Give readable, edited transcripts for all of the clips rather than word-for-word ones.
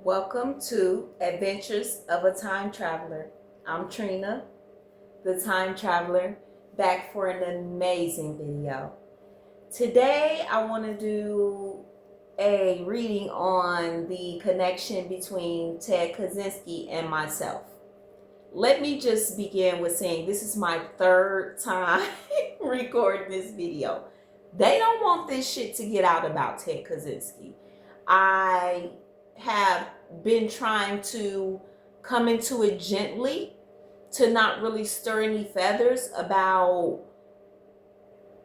Welcome to Adventures of a Time Traveler. I'm Trina, the Time Traveler, back for an amazing video. Today I want to do a reading on the connection between Ted Kaczynski and myself. Let me just begin with saying this is my third time recording this video. They don't want this shit to get out about Ted Kaczynski. I have been trying to come into it gently, to not really stir any feathers about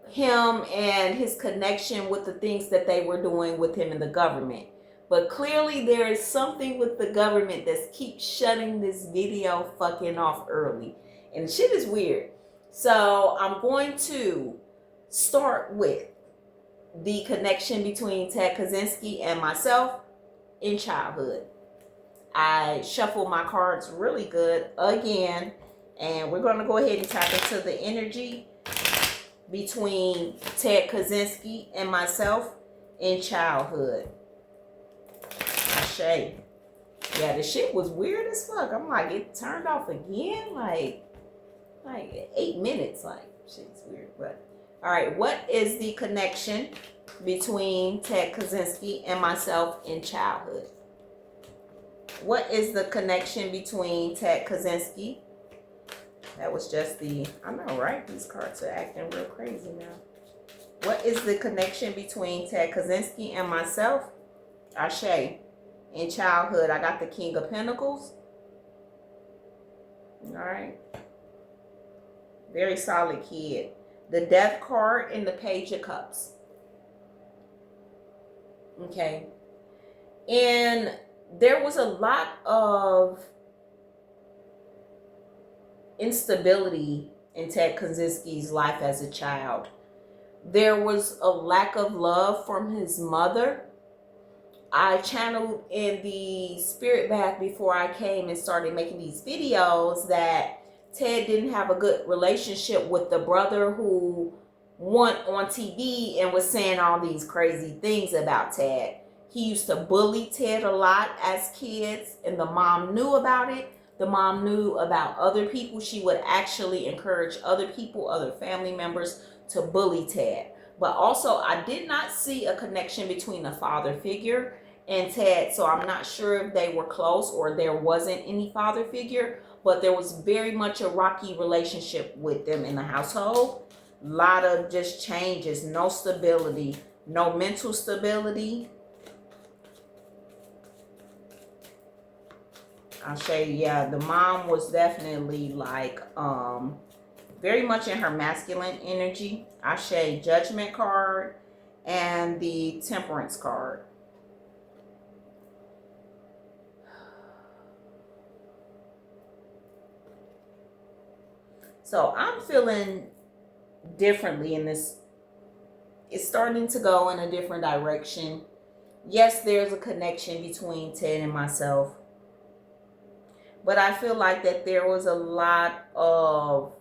him and his connection with the things that they were doing with him in the government. But clearly there is something with the government that keeps shutting this video fucking off early. And shit is weird. So I'm going to start with the connection between Ted Kaczynski and myself in childhood. I shuffled my cards really good again, and we're going to go ahead and tap into the energy between Ted Kaczynski and myself in childhood. Ashe. Yeah, the shit was weird as fuck. I'm like, it turned off again, like 8 minutes. Like, shit's weird. But all right, what is the connection between Ted Kaczynski and myself in childhood? What is the connection between Ted Kaczynski? That was just the, I know, right? These cards are acting real crazy now. What is the connection between Ted Kaczynski and myself? Ashe. In childhood, I got the King of Pentacles. All right. Very solid kid. The Death card and the Page of Cups. Okay. And there was a lot of instability in Ted Kaczynski's life as a child. There was a lack of love from his mother. I channeled in the spirit bath before I came and started making these videos that Ted didn't have a good relationship with the brother who went on TV and was saying all these crazy things about Ted. He used to bully Ted a lot as kids, and the mom knew about it. The mom knew about other people. She would actually encourage other people, other family members, to bully Ted. But also, I did not see a connection between the father figure and Ted, so I'm not sure if they were close or there wasn't any father figure, but there was very much a rocky relationship with them in the household. A lot of just changes, no stability, no mental stability. I'll show you, yeah, the mom was definitely like very much in her masculine energy. I'll show you Judgment card and the Temperance card. So I'm feeling differently in this. It's starting to go in a different direction. Yes, there's a connection between Ted and myself. But I feel like that there was a lot of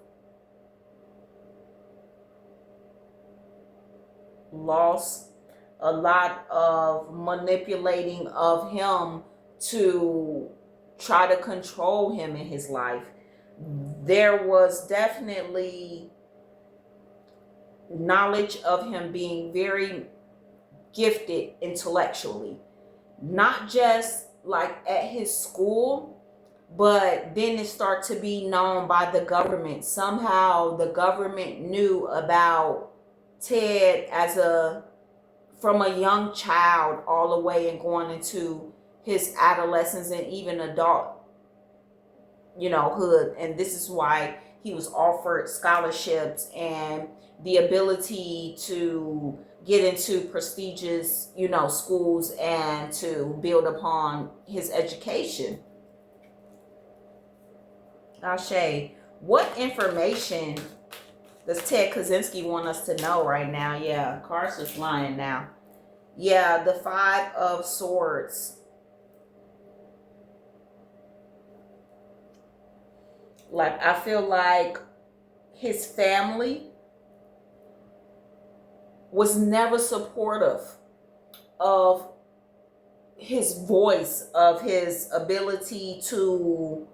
loss, a lot of manipulating of him to try to control him in his life. There was definitely knowledge of him being very gifted intellectually, not just like at his school, but then it started to be known by the government. Somehow the government knew about Ted from a young child all the way and going into his adolescence and even adult, hood. And this is why he was offered scholarships and the ability to get into prestigious, schools and to build upon his education. Ashe, what information does Ted Kaczynski want us to know right now? Yeah, cards are flying now. Yeah, the Five of Swords. Like, I feel like his family was never supportive of his voice, of his ability to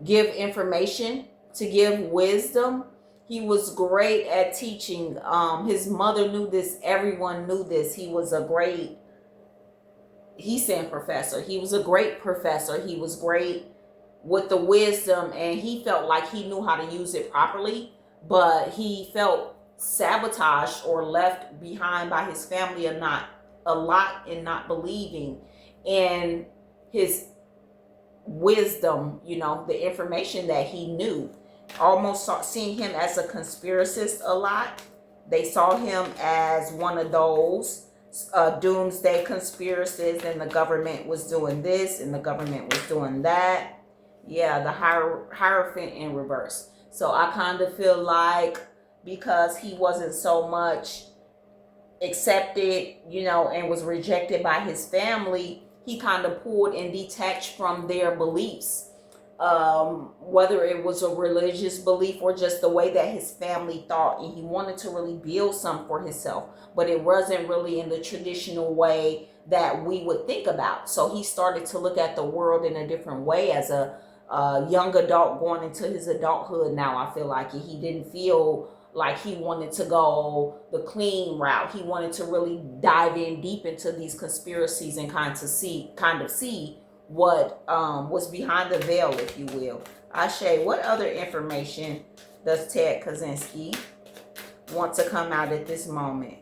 give information, to give wisdom. He was great at teaching. His mother knew this. Everyone knew this. He was a great, he's saying professor. He was a great professor. He was great with the wisdom, and he felt like he knew how to use it properly, but he felt sabotaged or left behind by his family, and not a lot in not believing in his wisdom, you know, the information that he knew. Almost seeing him as a conspiracist a lot. They saw him as one of those doomsday conspiracists, and the government was doing this and the government was doing that. Yeah, the Hierophant in reverse. So I kind of feel like because he wasn't so much accepted, you know, and was rejected by his family, he kind of pulled and detached from their beliefs. Whether it was a religious belief or just the way that his family thought, and he wanted to really build something for himself, but it wasn't really in the traditional way that we would think about. So he started to look at the world in a different way as a young adult going into his adulthood. Now I feel like he didn't feel like he wanted to go the clean route. He wanted to really dive in deep into these conspiracies and kind of see what was behind the veil, if you will. Ashe, what other information does Ted Kaczynski want to come out at this moment?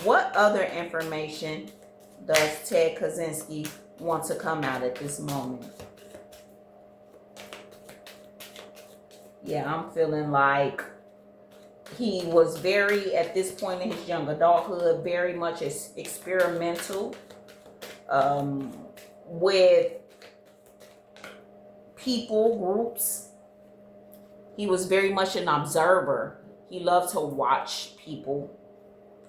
What other information does Ted Kaczynski want to come out at this moment? Yeah, I'm feeling like he was very, at this point in his young adulthood, very much experimental with people, groups. He was very much an observer. He loved to watch people.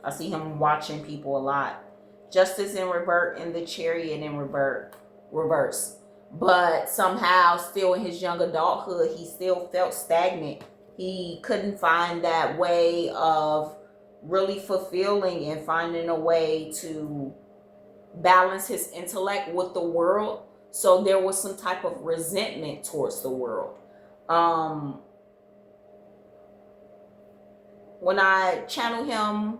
I see him watching people a lot. Justice in reverse, and the Chariot in reverse. But somehow, still in his young adulthood, he still felt stagnant. He couldn't find that way of really fulfilling and finding a way to balance his intellect with the world. So there was some type of resentment towards the world. When I channeled him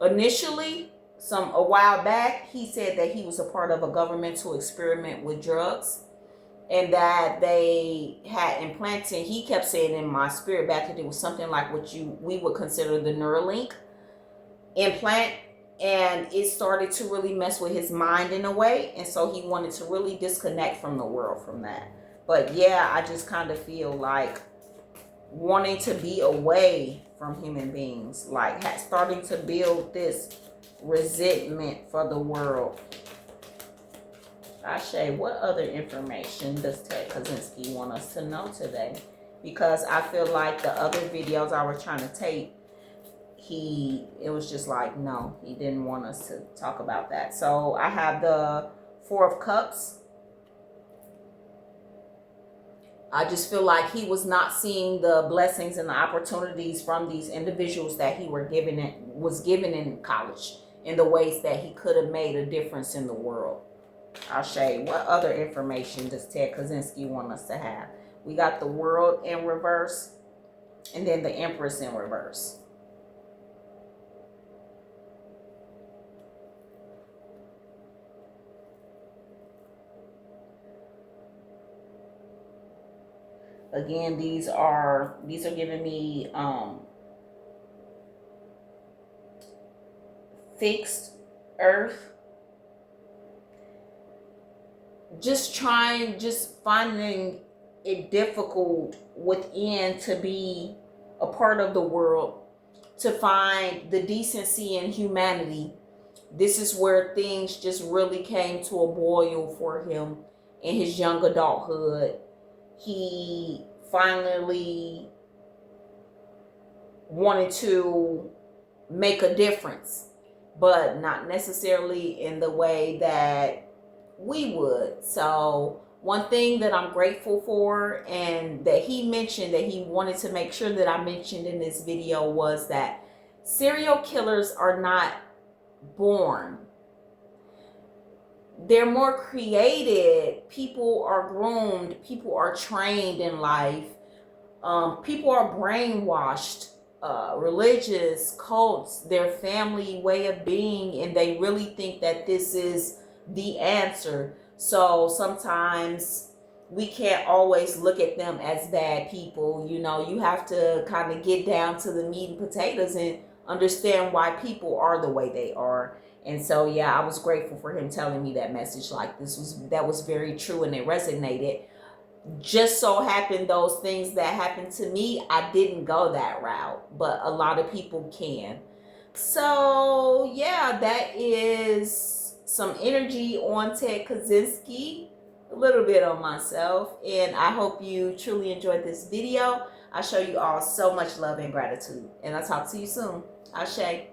initially, a while back, he said that he was a part of a governmental experiment with drugs, and that they had implanted, he kept saying in my spirit back that it was something like what we would consider the Neuralink implant, and it started to really mess with his mind in a way, and so he wanted to really disconnect from the world from that. But yeah, I just kind of feel like wanting to be away from human beings, like starting to build this resentment for the world. Ashe, what other information does Ted Kaczynski want us to know today? Because I feel like the other videos I was trying to tape, it was just like, no, he didn't want us to talk about that. So I have the Four of Cups. I just feel like he was not seeing the blessings and the opportunities from these individuals that he was given in college, in the ways that he could have made a difference in the world. Ashe, what other information does Ted Kaczynski want us to have? We got the World in reverse, and then the Empress in reverse. Again, these are giving me fixed earth. Just finding it difficult within to be a part of the world, to find the decency and humanity. This is where things just really came to a boil for him in his young adulthood. He finally wanted to make a difference, but not necessarily in the way that we would. So one thing that I'm grateful for, and that he mentioned that he wanted to make sure that I mentioned in this video, was that serial killers are not born. they're more created. People are groomed. People are trained in life. People are brainwashed. Religious cults, their family way of being, and they really think that this is the answer. So sometimes we can't always look at them as bad people. You know, you have to kind of get down to the meat and potatoes and understand why people are the way they are. And so yeah, I was grateful for him telling me that message. Like, that was very true and it resonated. Just so happened those things that happened to me, I didn't go that route, but a lot of people can. So yeah, that is some energy on Ted Kaczynski, a little bit on myself, and I hope you truly enjoyed this video. I show you all so much love and gratitude, and I'll talk to you soon. Ashe.